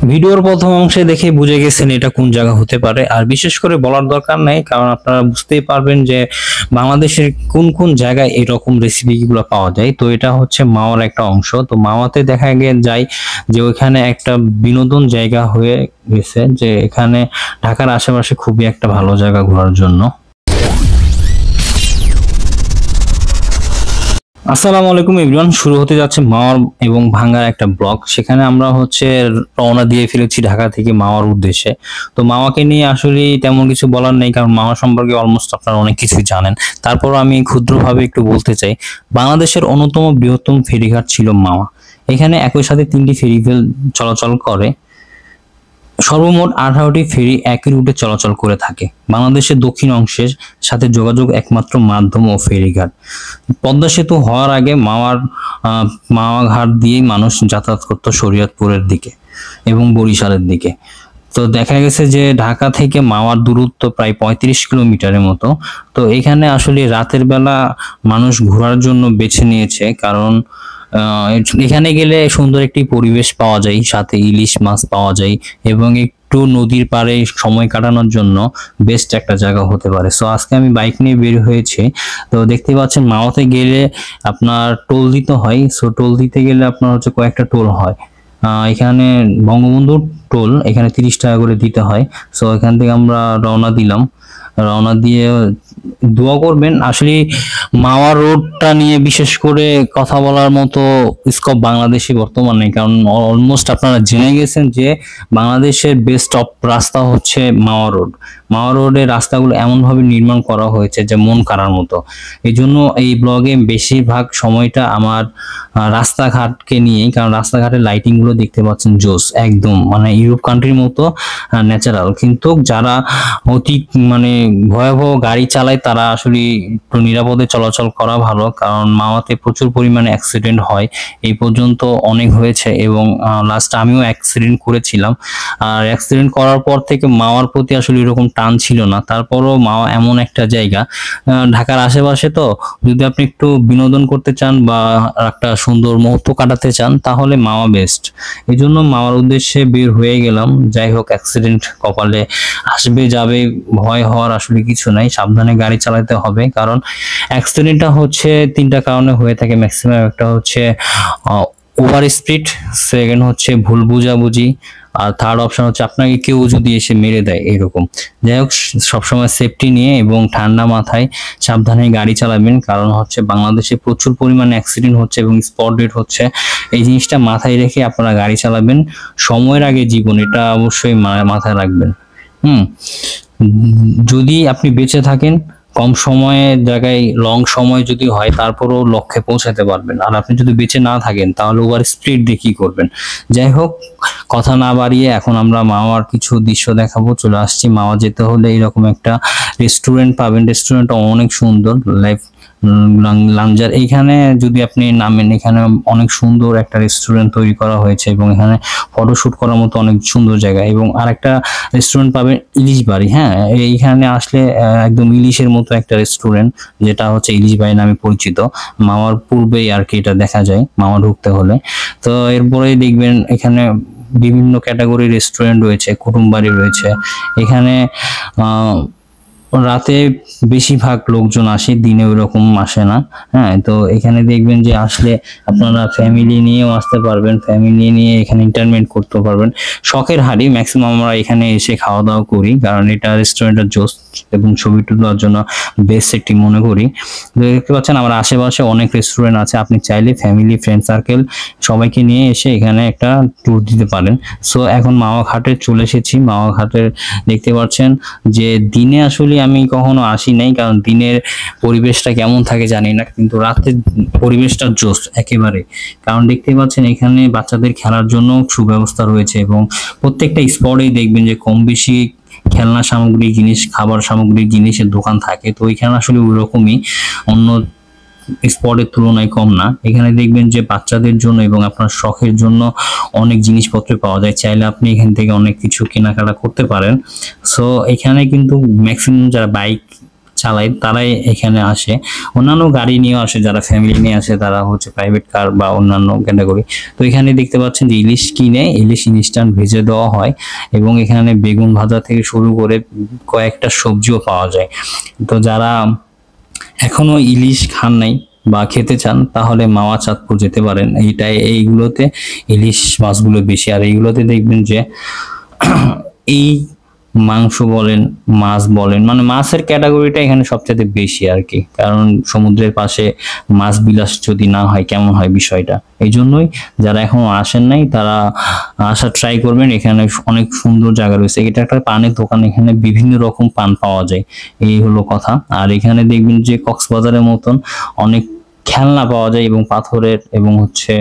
ভিডিওর প্রথম অংশে দেখে বুঝে গেছেন এটা কোন জায়গা হতে পারে, আর বিশেষ করে বলার দরকার নেই, কারণ আপনারা বুঝতেই পারবেন যে বাংলাদেশের কোন কোন জায়গায় এরকম রেসিপিগুলো পাওয়া যায়। তো এটা হচ্ছে মাওয়ার একটা অংশ। তো মাওয়াতে দেখা যায় যে ওইখানে একটা বিনোদন জায়গা হয়ে গেছে, যে এখানে ঢাকার আশেপাশে খুবই একটা ভালো জায়গা ঘোরার জন্য। আসসালামু আলাইকুম এভরিওয়ান, শুরু হতে যাচ্ছে মাওয়ার এবং ভাঙ্গার একটা ব্লগ। সেখানে আমরা হচ্ছে রওনা দিয়ে ফেলেছি ঢাকা থেকে মাওয়ার উদ্দেশ্যে। তো মাওয়াকে নিয়ে আসলে তেমন কিছু বলার নেই, কারণ মাওয়া সম্পর্কে অলমোস্ট আপনারা অনেক কিছুই জানেন। তারপর আমি ক্ষুদ্রভাবে একটু বলতে চাই, বাংলাদেশের অন্যতম বৃহত্তম ফেরিঘাট ছিল মাওয়া। এখানে একই সাথে 3টি ফেরি চলাচল করে। সর্বমোট 18টি ফেরি একই রুটে চলাচল করে থাকে। বাংলাদেশের দক্ষিণ অংশের সাথে যোগাযোগ একমাত্র মাধ্যম ও ফেরিঘাট। পদ্মা সেতু হওয়ার আগে মাওয়া ঘাট দিয়েই মানুষ যাতায়াত করত শরীয়তপুরের দিকে এবং বরিশালের দিকে। তো দেখা গেছে যে ঢাকা থেকে মাওয়ার দূরত্ব প্রায় 35 কিলোমিটারের মতো। তো এখানে আসলে রাতের বেলা মানুষ ঘোরার জন্য বেছে নিয়েছে, কারণ এখানে গেলে সুন্দর একটি পরিবেশ পাওয়া যায়, সাথে ইলিশ মাছ পাওয়া যায় এবং একটু নদীর পাড়ে সময় কাটানোর জন্য বেস্ট একটা জায়গা হতে পারে। সো আজকে আমি বাইক নিয়ে বের হয়েছি। তো দেখতে পাচ্ছেন মাওয়াতে গেলে আপনার টোল দিতে হয়। সো টোল দিতে গেলে আপনার হচ্ছে কয়েকটা টোল হয়। এখানে বঙ্গবন্ধু টোল এখানে 30 টাকা করে দিতে হয়। সো এখান থেকে আমরা রওনা দিলাম। রওনা দিয়ে দোয়া করবেন। আসলে মাওয়া রোডটা নিয়ে বিশেষ করে কথা বলার মতো স্কোপ বাংলাদেশে বর্তমানে নেই, কারণ অলমোস্ট আপনারা জেনে গেছেন যে বাংলাদেশের বেস্ট অফ রাস্তা হচ্ছে মাওয়া রোড। মাওয়া রোডের রাস্তাগুলো এমন ভাবে নির্মাণ করা হয়েছে যে মন কাড়ার মতো। এই জন্য এই ব্লগে বেশিরভাগ সময়টা আমার রাস্তাঘাটকে নিয়েই, কারণ রাস্তাঘাটের লাইটিং গুলো দেখতে পাচ্ছেন জোস, একদম মানে ইউরোপ কান্ট্রির মতো ন্যাচারাল। কিন্তু যারা অতি মানে ভয়াবহ গাড়ি চালায় তারা আসলে একটু নিরাপদে চলাচল করা ভালো, কারণ মাওয়াতে প্রচুর পরিমাণে অ্যাক্সিডেন্ট হয়। এই পর্যন্ত অনেক হয়েছে এবং লাস্ট আমিও অ্যাক্সিডেন্ট করেছিলাম। আর অ্যাক্সিডেন্ট করার পর থেকে মাওয়ার প্রতি আসলে এরকম টান ছিল না। তারপরও মাওয়া এমন একটা জায়গা, ঢাকার আশেপাশে, তো যদি আপনি একটু বিনোদন করতে চান বা একটা সুন্দর মুহূর্ত কাটাতে চান তাহলে মাওয়া বেস্ট। এই জন্য মাওয়ার উদ্দেশ্যে বের হয়ে গেলাম। যাই হোক, অ্যাক্সিডেন্ট কপালে আসবে যাবে, ভয় হওয়ার আসলে কিছু নাই, সাবধানে গাড়ি চালাতে হবে। কারণ অ্যাক্সিডেন্টটা হচ্ছে 3টা কারণে হয়ে থাকে ম্যাক্সিমাম। একটা হচ্ছে ওভার স্পিড, সেকেন্ড হচ্ছে ভুল বুঝাবুঝি, আর থার্ড অপশন হচ্ছে আপনাকে কেউ যদি এসে মেরে দেয় এরকম। যাই হোক, সবসময় সেফটি নিয়ে এবং ঠান্ডা মাথায় সাবধানে গাড়ি চালাবেন, কারণ হচ্ছে বাংলাদেশে প্রচুর পরিমাণে অ্যাক্সিডেন্ট হচ্ছে এবং স্পট ডেট হচ্ছে। এই জিনিসটা মাথায় রেখে আপনারা গাড়ি চালাবেন। সময়ের আগে জীবন, এটা অবশ্যই মাথায় রাখবেন। যদি আপনি বেঁচে থাকেন, কম সময়ের জায়গায় লং সময় যদি হয় তারপরও লক্ষ্যে পৌঁছাতে পারবেন। আর আপনি যদি বেঁচে না থাকেন তাহলে ওভার স্পিড দিয়ে কি করবেন। যাই হোক, কথা না বাড়িয়ে এখন আমরা মাওয়ার কিছু দৃশ্য দেখাবো। চলে আসছি। মাওয়া যেতে হলে এরকম একটা রেস্টুরেন্ট পাবেন। রেস্টুরেন্টটা অনেক সুন্দর, লাইফ লাঞ্জার। এখানে যদি আপনি নামেন, এখানে অনেক সুন্দর একটা রেস্টুরেন্ট তৈরি করা হয়েছে এবং এখানে ফটোশুট করার মতো অনেক সুন্দর জায়গা। এবং আরেকটা রেস্টুরেন্ট পাবেন ইলিশ বাড়ি। হ্যাঁ, এইখানে আসলে একদম ইলিশের মতো একটা রেস্টুরেন্ট, যেটা হচ্ছে ইলিশ বাড়ি নামে পরিচিত। মাওয়ার পূর্বেই আর কি এটা দেখা যায় মাওয়া ঢুকতে হলে। তো এরপরেই দেখবেন এখানে বিভিন্ন ক্যাটাগরির রেস্টুরেন্ট রয়েছে, কুটুম বাড়ি রয়েছে। এখানে রাতে বেশিরভাগ লোকজন আসে, দিনে ওইরকম আসে না। হ্যাঁ, তো এখানে দেখবেন যে আসলে আপনারা ফ্যামিলি নিয়েও আসতে পারবেন, ফ্যামিলি নিয়ে এখানে এন্টারটেইনমেন্ট করতে পারবেন। শখের হাড়ি ম্যাক্সিমাম আমরা এখানে এসে খাওয়া দাওয়া করি, কারণ এটা রেস্টুরেন্টের জোস এবং ছবি তোলার জন্য বেস্ট একটি মনে করি। দেখতে পাচ্ছেন আমার আশেপাশে অনেক রেস্টুরেন্ট আছে, আপনি চাইলে ফ্যামিলি ফ্রেন্ড সার্কেল সবাইকে নিয়ে এসে এখানে একটা ট্যুর দিতে পারেন। সো এখন মাওয়া ঘাটে চলে এসেছি। মাওয়া ঘাটের দেখতে পাচ্ছেন যে দিনে আসলে আমি কখনো আসি নাই, কারণ দিনের পরিবেশটা কেমন থাকে জানি না, কিন্তু রাতের পরিবেশটা জোস একেবারে। কারণ দেখতে পাচ্ছেন এখানে বাচ্চাদের খেলার জন্য সুব্যবস্থা রয়েছে এবং প্রত্যেকটা স্পটেই দেখবেন যে কম বেশি খেলনা সামগ্রী জিনিস, খাবার সামগ্রী জিনিসের দোকান থাকে। তো এখানে আসলে ওই রকমই, অন্য স্পটের তুলনায় কম না। এখানে দেখবেন যে বাচ্চাদের জন্য এবং আপনার শখের জন্য অনেক জিনিসপত্র পাওয়া যায়। চাইলে আপনি এখান থেকে অনেক কিছু কেনাকাটা করতে পারেন। সো এখানে কিন্তু ম্যাক্সিমাম যারা বাইক চালায় তারাই এখানে আসে। অন্যান্য গাড়ি নিয়েও আসে, যারা ফ্যামিলি নিয়ে আসে তারা হচ্ছে প্রাইভেট কার বা অন্যান্য ক্যাটাগরি। তো এখানে দেখতে পাচ্ছেন যে ইলিশ কিনে ইলিশ ইনস্ট্যান্ট ভেজে দেওয়া হয়, এবং এখানে বেগুন ভাজা থেকে শুরু করে কয়েকটা সবজিও পাওয়া যায়। তো যারা এখনো ইলিশ খান নাই বা খেতে চান তাহলে মাওয়া চাঁদপুর যেতে পারেন। এইগুলোতে ইলিশ মাছগুলো বেশি, আর এইগুলোতে দেখবেন যে এই মাংস বলেন মাছ বলেন, মানে মাছের ক্যাটাগরিটা এখানে সবচেয়ে বেশি আর কি, কারণ সমুদ্রের পাশে মাছ বিলাস যদি না হয় কেমন হয় বিষয়টা। এই জন্যই যারা এখনো আসেন নাই তারা আসা ট্রাই করবেন, এখানে অনেক সুন্দর জায়গা রয়েছে। এটা একটা পানের দোকান, এখানে বিভিন্ন রকম পান পাওয়া যায়, এই হলো কথা। আর এখানে দেখবেন যে কক্সবাজারের মতন অনেক খেলনা পাওয়া যায়, এবং পাথরের এবং হচ্ছে